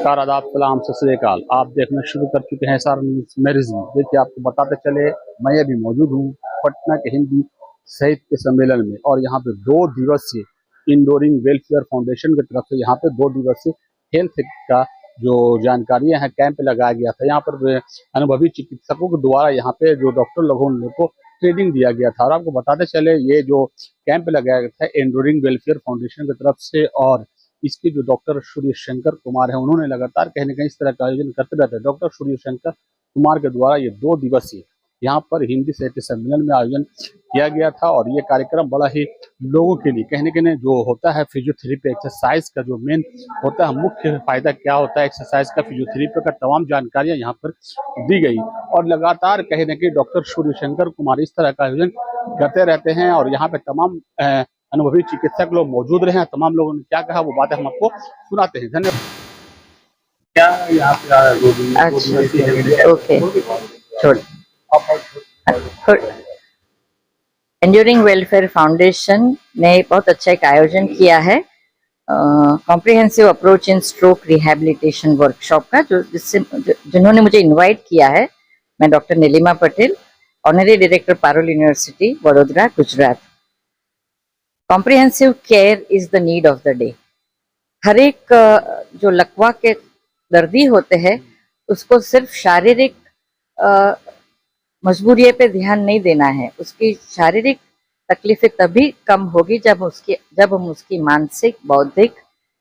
नमस्कार, आदाब, सलाम, सत श्री अकाल। आप देखना शुरू कर चुके हैं SR न्यूज़ में रिज्वी। देखिए, आपको बताते चले, मैं अभी मौजूद हूँ पटना के हिंदी साहित्य सम्मेलन में और यहाँ पे 2 दिवसीय इंडोरिंग वेलफेयर फाउंडेशन की तरफ से यहाँ पे 2 दिवसीय हेल्थ का जो जानकारियाँ हैं कैंप लगाया गया था। यहाँ पर अनुभवी चिकित्सकों के द्वारा यहाँ पे जो डॉक्टर लोगों उन लोग को ट्रेनिंग दिया गया था। और आपको बताते चले, ये जो कैंप लगाया गया था इंडोरिंग वेलफेयर फाउंडेशन की तरफ से, और इसके जो डॉक्टर सूर्य शंकर कुमार हैं, उन्होंने लगातार कहीं न कहीं इस तरह का आयोजन करते रहते हैं। डॉक्टर सूर्य शंकर कुमार के द्वारा ये 2 दिवसीय यहाँ पर हिंदी साहित्य सम्मेलन में आयोजन किया गया था। और ये कार्यक्रम बड़ा ही लोगों के लिए कहीं न कहीं जो होता है फिजियोथेरेपी एक्सरसाइज का जो मेन होता है, मुख्य फायदा क्या होता है एक्सरसाइज का, फिजियोथेरेपी का तमाम जानकारियां यहाँ पर दी गई। और लगातार कहीं न कहीं डॉक्टर सूर्य शंकर कुमार इस तरह का आयोजन करते रहते हैं और यहाँ पे तमाम अनुभवी चिकित्सक लोग मौजूद रहे हैं। तमाम लोगों ने क्या कहा वो बातें हम आपको सुनाते हैं। धन्यवाद। क्या यहाँ पे ओके, छोड़। एंड्यूरिंग वेलफेयर फाउंडेशन ने बहुत अच्छा एक आयोजन किया है comprehensive approach in stroke rehabilitation workshop का, जिन्होंने मुझे इनवाइट किया है। मैं doctor Neelima Patel, honorary director Parul university Vadodara, Gujarat. Comprehensive care is the need of the day. हर एक जो लकवा के दर्दी होते हैं उसको सिर्फ शारीरिक मजबूरी पे ध्यान नहीं देना है। उसकी शारीरिक तकलीफें तभी कम होगी जब हम उसकी मानसिक, बौद्धिक,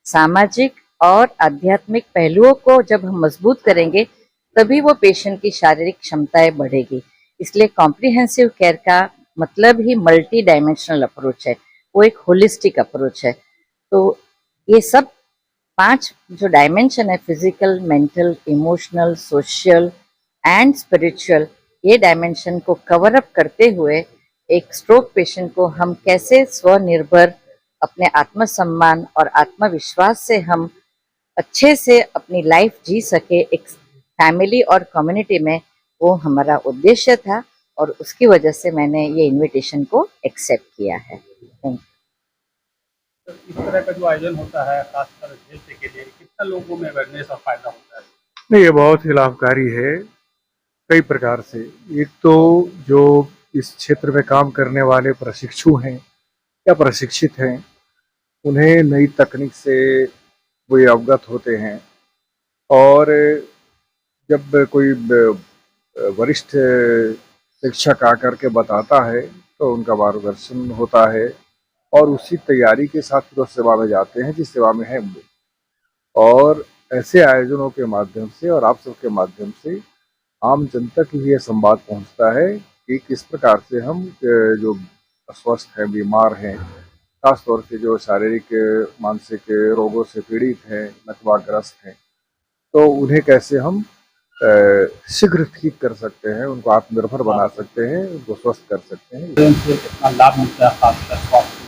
सामाजिक और आध्यात्मिक पहलुओं को जब हम मजबूत करेंगे, तभी वो पेशेंट की शारीरिक क्षमताएं बढ़ेगी। इसलिए कॉम्प्रिहेंसिव केयर का मतलब ही मल्टी डायमेंशनल अप्रोच है, वो एक होलिस्टिक अप्रोच है। तो ये सब 5 जो डायमेंशन है, physical, mental, emotional, social and spiritual, ये डायमेंशन को कवर अप करते हुए एक स्ट्रोक पेशेंट को हम कैसे स्वनिर्भर, अपने आत्मसम्मान और आत्मविश्वास से हम अच्छे से अपनी लाइफ जी सके एक फैमिली और कम्युनिटी में, वो हमारा उद्देश्य था और उसकी वजह से मैंने ये इनविटेशन को एक्सेप्ट किया है। Thank you. इस तरह का जो आयोजन होता है खासकर हेल्थ के लिए, कितना लोगों में अवेयरनेस और फायदा होता है? नहीं, ये बहुत ही लाभकारी है कई प्रकार से। एक तो जो इस क्षेत्र में काम करने वाले प्रशिक्षु हैं या प्रशिक्षित हैं, उन्हें नई तकनीक से वो ये अवगत होते हैं। और जब कोई वरिष्ठ शिक्षक आकर के बताता है तो उनका मार्गदर्शन होता है और उसी तैयारी के साथ फिर उस सेवा में जाते हैं जिस सेवा में है वो। और ऐसे आयोजनों के माध्यम से और आप सबके माध्यम से आम जनता की ये संवाद पहुंचता है कि किस प्रकार से हम जो अस्वस्थ हैं, बीमार हैं, खासतौर से जो शारीरिक मानसिक रोगों से पीड़ित हैं, नकवाग्रस्त हैं, तो उन्हें कैसे हम शीघ्र ठीक कर सकते हैं, उनको आत्मनिर्भर बना सकते हैं, उनको स्वस्थ कर सकते हैं। कितना लाभ मिलता है खासकर स्वास्थ्य?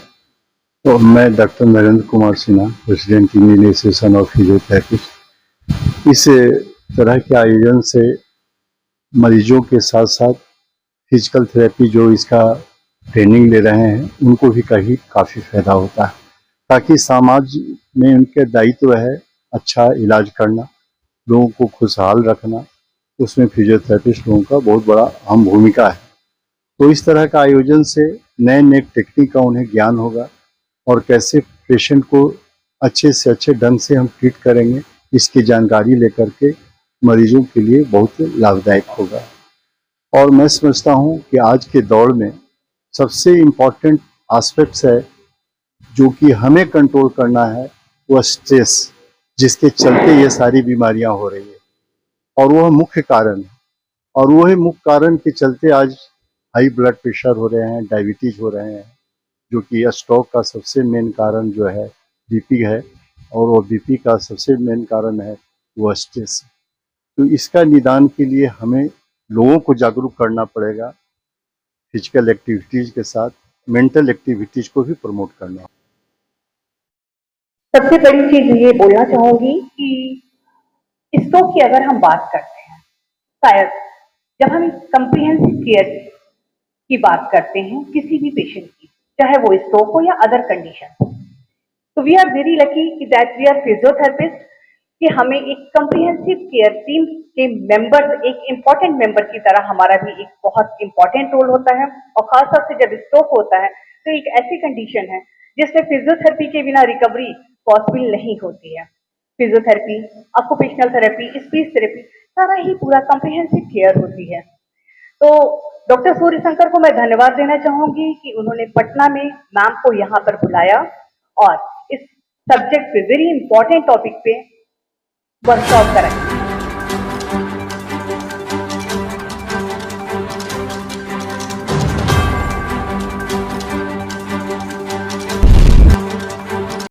तो मैं doctor Narendra Kumar Sinha, president Indian association of physiotherapist. इस तरह के आयोजन से मरीजों के साथ साथ फिजिकल थेरेपी जो इसका ट्रेनिंग ले रहे हैं उनको भी काफ़ी फायदा होता है, ताकि समाज में उनके दायित्व है अच्छा इलाज करना, लोगों को खुशहाल रखना। उसमें फिजियोथेरेपिस्ट लोगों का बहुत बड़ा अहम भूमिका है। तो इस तरह का आयोजन से नए नए टेक्निक का उन्हें ज्ञान होगा और कैसे पेशेंट को अच्छे से अच्छे ढंग से हम ट्रीट करेंगे, इसकी जानकारी लेकर के मरीजों के लिए बहुत लाभदायक होगा। और मैं समझता हूँ कि आज के दौर में सबसे इम्पॉर्टेंट एस्पेक्ट्स है जो कि हमें कंट्रोल करना है, वह स्ट्रेस, जिसके चलते ये सारी बीमारियां हो रही है और वह मुख्य कारण है। और वही मुख्य कारण के चलते आज हाई ब्लड प्रेशर हो रहे हैं, डायबिटीज हो रहे हैं, जो कि स्ट्रोक का सबसे मेन कारण जो है बीपी है, और वो बीपी का सबसे मेन कारण है वो स्ट्रेस। तो इसका निदान के लिए हमें लोगों को जागरूक करना पड़ेगा, फिजिकल एक्टिविटीज के साथ मेंटल एक्टिविटीज को भी प्रमोट करना। सबसे बड़ी चीज ये बोलना चाहूंगी कि स्ट्रोक की अगर हम बात करते हैं, शायद जब हम कम्प्रिहेंसिव केयर की बात करते हैं किसी भी पेशेंट की, चाहे वो स्ट्रोक हो या अदर कंडीशन हो, तो वी आर वेरी लकी कि दैट वी आर फिजियोथेरेपिस्ट, कि हमें एक कम्प्रिहेंसिव केयर टीम के मेंबर्स, एक इम्पोर्टेंट मेंबर की तरह हमारा भी एक बहुत इम्पोर्टेंट रोल होता है। और खासतौर से जब स्ट्रोक होता है तो एक ऐसी कंडीशन है जिसमें फिजियोथेरेपी के बिना रिकवरी पॉसिबल नहीं होती है। Physiotherapy, occupational therapy, speech therapy, सारा ही पूरा कम्प्रिहेंसिव केयर होती है। तो डॉक्टर सूर्य शंकर को मैं धन्यवाद देना चाहूंगी कि उन्होंने पटना में मैम को यहाँ पर बुलाया और इस सब्जेक्ट पे, वेरी इंपॉर्टेंट टॉपिक पे वर्कशॉप कराई।